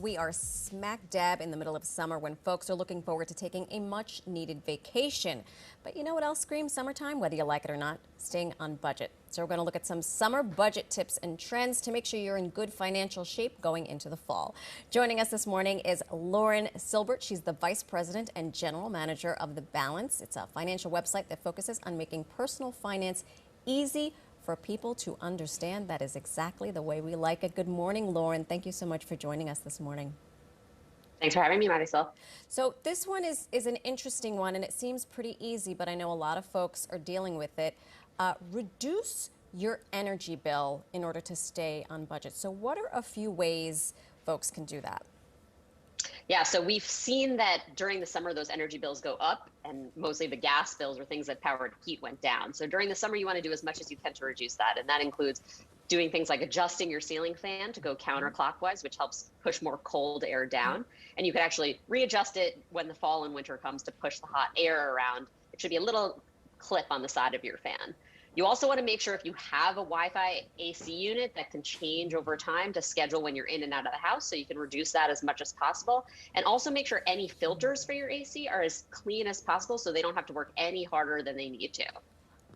We are smack dab in the middle of summer when folks are looking forward to taking a much needed vacation. But you know what else screams summertime, whether you like it or not? Staying on budget. So we're going to look at some summer budget tips and trends to make sure you're in good financial shape going into the fall. Joining us this morning is Lauren Silbert. She's the Vice President and General Manager of The Balance. It's a financial website that focuses on making personal finance easy for people to understand. That is exactly the way we like it. Good morning, Lauren. Thank you so much for joining us this morning. Thanks for having me, Marisol. So this one is an interesting one, and it seems pretty easy, but I know a lot of folks are dealing with it. Reduce your energy bill in order to stay on budget. So what are a few ways folks can do that? Yeah, so we've seen that during the summer, those energy bills go up, and mostly the gas bills or things that powered heat went down. So during the summer, you want to do as much as you can to reduce that. And that includes doing things like adjusting your ceiling fan to go counterclockwise, which helps push more cold air down. And you can actually readjust it when the fall and winter comes to push the hot air around. It should be a little clip on the side of your fan. You also want to make sure if you have a Wi-Fi AC unit that can change over time to schedule when you're in and out of the house, so you can reduce that as much as possible. And also make sure any filters for your AC are as clean as possible so they don't have to work any harder than they need to.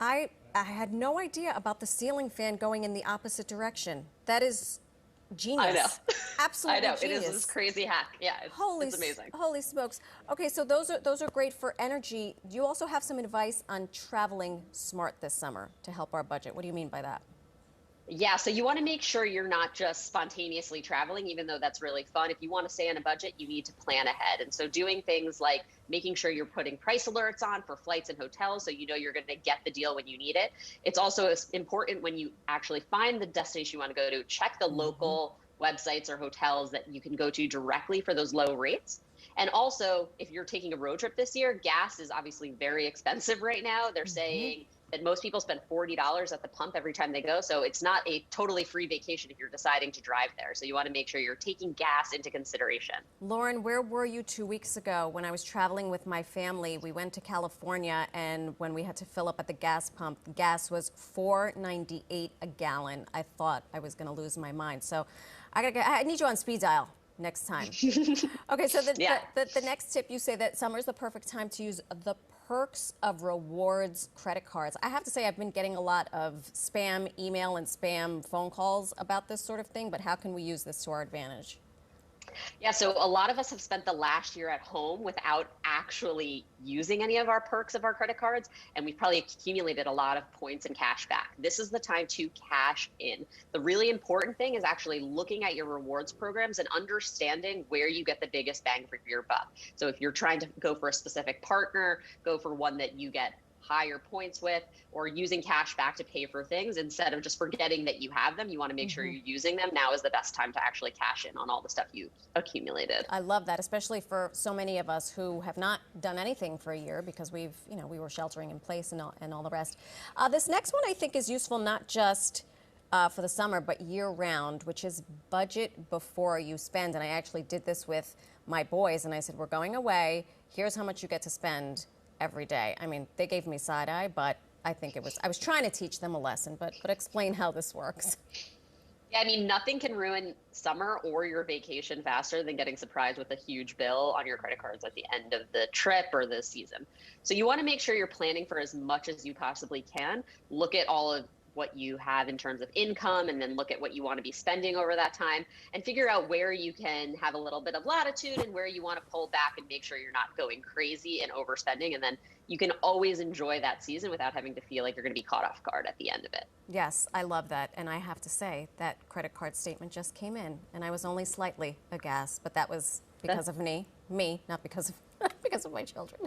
I had no idea about the ceiling fan going in the opposite direction. That is genius. I know. Absolutely I know. genius. It is this crazy hack. Yeah, it's amazing. Holy smokes. Okay, so those are great for energy. You also have some advice on traveling smart this summer to help our budget. What do you mean by that? Yeah, so you want to make sure you're not just spontaneously traveling, even though that's really fun. If you want to stay on a budget, you need to plan ahead. And so doing things like making sure you're putting price alerts on for flights and hotels so you know you're going to get the deal when you need it. It's also important when you actually find the destination you want to go to, check the local websites or hotels that you can go to directly for those low rates. And also, if you're taking a road trip this year, gas is obviously very expensive right now. They're saying that most people spend $40 at the pump every time they go. So it's not a totally free vacation if you're deciding to drive there. So you want to make sure you're taking gas into consideration. Lauren, where were you 2 weeks ago when I was traveling with my family? We went to California, and when we had to fill up at the gas pump, the gas was $4.98 a gallon. I thought I was going to lose my mind. So I need you on speed dial next time. Okay, so the next tip, you say that summer is the perfect time to use the perks of rewards credit cards. I have to say I've been getting a lot of spam email and spam phone calls about this sort of thing, but how can we use this to our advantage? Yeah, so a lot of us have spent the last year at home without actually using any of our perks of our credit cards, and we've probably accumulated a lot of points and cash back. This is the time to cash in. The really important thing is actually looking at your rewards programs and understanding where you get the biggest bang for your buck. So if you're trying to go for a specific partner, go for one that you get higher points with, or using cash back to pay for things instead of just forgetting that you have them. You want to make sure you're using them. Now is the best time to actually cash in on all the stuff you accumulated. I love that, especially for so many of us who have not done anything for a year because we were sheltering in place and all the rest. This next one I think is useful not just for the summer, but year round, which is budget before you spend. And I actually did this with my boys, and I said, we're going away. Here's how much you get to spend every day. I mean, they gave me side eye, but I was trying to teach them a lesson, but explain how this works. Yeah, I mean, nothing can ruin summer or your vacation faster than getting surprised with a huge bill on your credit cards at the end of the trip or the season. So you want to make sure you're planning for as much as you possibly can. Look at all of what you have in terms of income, and then look at what you want to be spending over that time and figure out where you can have a little bit of latitude and where you want to pull back and make sure you're not going crazy and overspending. And then you can always enjoy that season without having to feel like you're going to be caught off guard at the end of it. Yes, I love that. And I have to say that credit card statement just came in, and I was only slightly aghast, but that was because of me, not because of my children.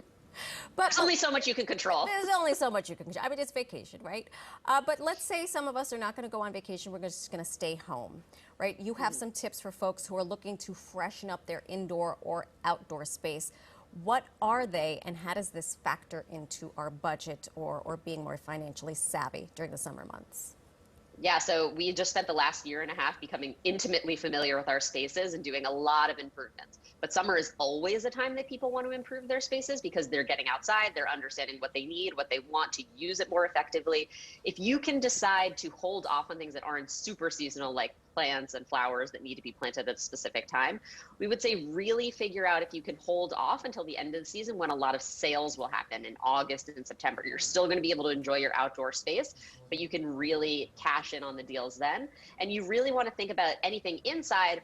But there's only so much you can control. There's only so much you can control. I mean, it's vacation, right? But let's say some of us are not going to go on vacation. We're just going to stay home, right? You have some tips for folks who are looking to freshen up their indoor or outdoor space. What are they, and how does this factor into our budget or being more financially savvy during the summer months? Yeah, so we just spent the last year and a half becoming intimately familiar with our spaces and doing a lot of improvements. But summer is always a time that people want to improve their spaces because they're getting outside, they're understanding what they need, what they want to use it more effectively. If you can decide to hold off on things that aren't super seasonal, like plants and flowers that need to be planted at a specific time, we would say really figure out if you can hold off until the end of the season when a lot of sales will happen in August and September. You're still going to be able to enjoy your outdoor space, but you can really cash in on the deals then. And you really want to think about anything inside.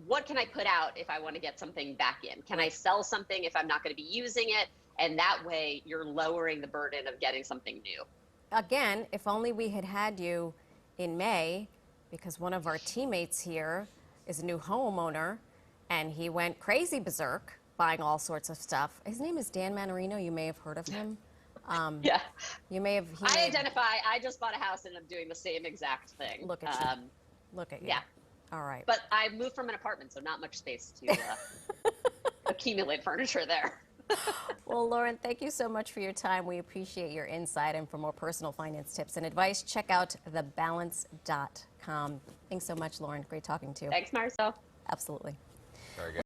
What can I put out if I want to get something back in? Can I sell something if I'm not going to be using it? And that way you're lowering the burden of getting something new. Again, if only we had had you in May, because one of our teammates here is a new homeowner and he went crazy berserk buying all sorts of stuff. His name is Dan Manarino. You may have heard of him. Yeah. You may have. I just bought a house and I'm doing the same exact thing. Look at you. Look at you. Yeah. All right. But I moved from an apartment, so not much space to accumulate furniture there. Well, Lauren, thank you so much for your time. We appreciate your insight. And for more personal finance tips and advice, check out thebalance.com. Thanks so much, Lauren. Great talking to you. Thanks, Marcel. Absolutely. Very good.